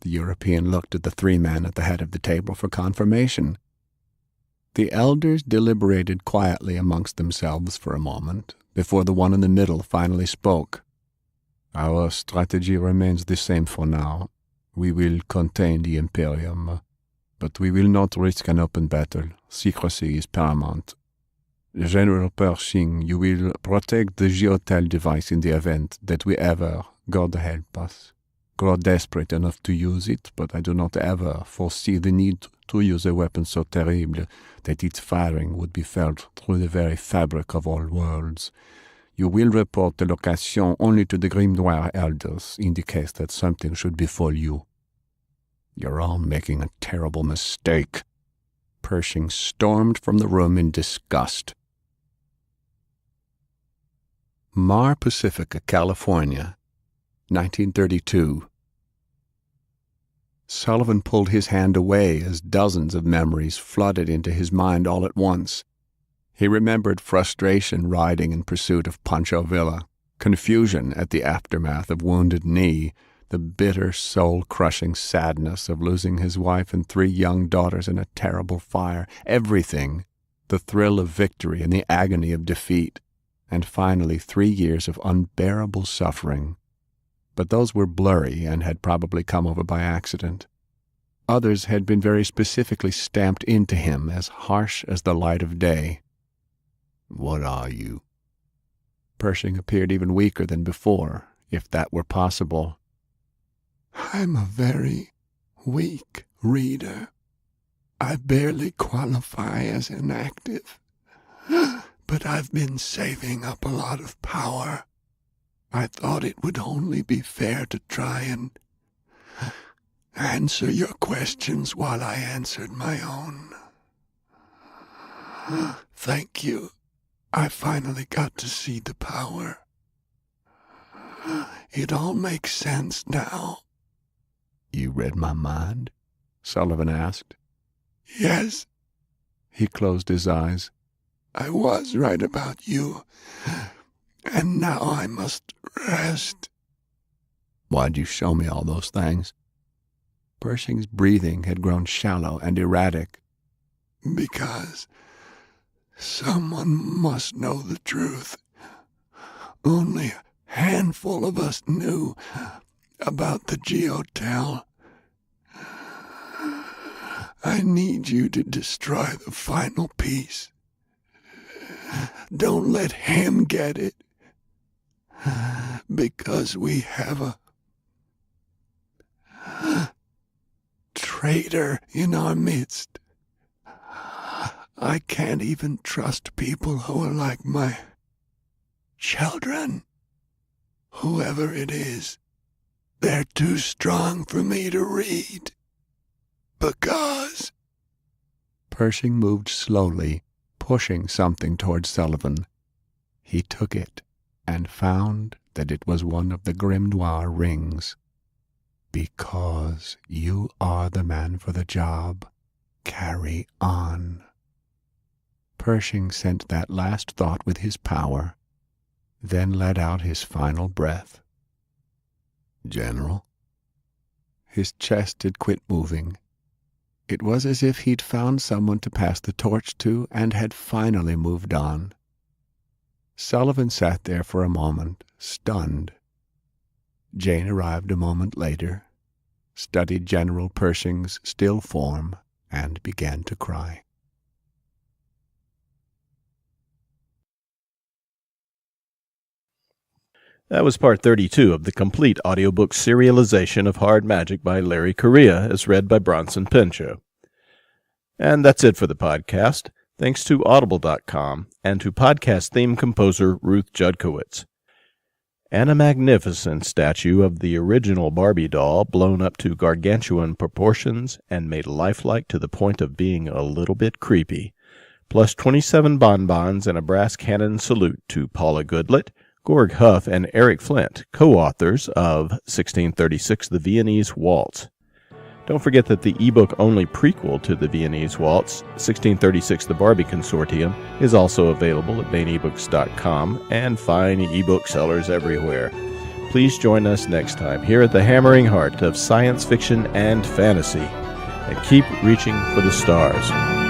The European looked at the three men at the head of the table for confirmation. The elders deliberated quietly amongst themselves for a moment, before the one in the middle finally spoke. Our strategy remains the same for now. We will contain the Imperium, but we will not risk an open battle. Secrecy is paramount. General Pershing, you will protect the Geotel device in the event that we ever, God help us, grow desperate enough to use it, but I do not ever foresee the need to use a weapon so terrible that its firing would be felt through the very fabric of all worlds. You will report the location only to the Grimoire elders in the case that something should befall you. You're all making a terrible mistake. Pershing stormed from the room in disgust. Mar Pacifica, California, 1932. Sullivan pulled his hand away as dozens of memories flooded into his mind all at once. He remembered frustration riding in pursuit of Pancho Villa, confusion at the aftermath of Wounded Knee, the bitter, soul-crushing sadness of losing his wife and 3 young daughters in a terrible fire, everything, the thrill of victory and the agony of defeat, and finally 3 years of unbearable suffering. But those were blurry and had probably come over by accident. Others had been very specifically stamped into him as harsh as the light of day. What are you? Pershing appeared even weaker than before, if that were possible. I'm a very weak reader. I barely qualify as an active, but I've been saving up a lot of power. I thought it would only be fair to try and answer your questions while I answered my own. Thank you. I finally got to see the power. It all makes sense now. You read my mind? Sullivan asked. Yes. He closed his eyes. I was right about you, and now I must rest. Why'd you show me all those things? Pershing's breathing had grown shallow and erratic. Because someone must know the truth. Only a handful of us knew about the Geotel. I need you to destroy the final piece. Don't let him get it. Because we have a traitor in our midst. I can't even trust people who are like my children. Whoever it is, they're too strong for me to read. Because... Pershing moved slowly, pushing something toward Sullivan. He took it and found that it was one of the Grimoire rings. Because you are the man for the job. Carry on. Pershing sent that last thought with his power, then let out his final breath. General? His chest had quit moving. It was as if he'd found someone to pass the torch to and had finally moved on. Sullivan sat there for a moment, stunned. Jane arrived a moment later. studied General Pershing's still form, and began to cry. That was part 32 of the complete audiobook serialization of Hard Magic by Larry Correia, as read by Bronson Pinchot. And that's it for the podcast. Thanks to Audible.com and to podcast theme composer Ruth Judkowitz. And a magnificent statue of the original Barbie doll blown up to gargantuan proportions and made lifelike to the point of being a little bit creepy, plus 27 bonbons and a brass cannon salute to Paula Goodlett, Gorg Huff, and Eric Flint, co-authors of 1636 The Viennese Waltz. Don't forget that the ebook-only prequel to The Viennese Waltz, 1636 The Barbie Consortium, is also available at BaenEbooks.com and fine ebook sellers everywhere. Please join us next time here at the hammering heart of science fiction and fantasy, and keep reaching for the stars.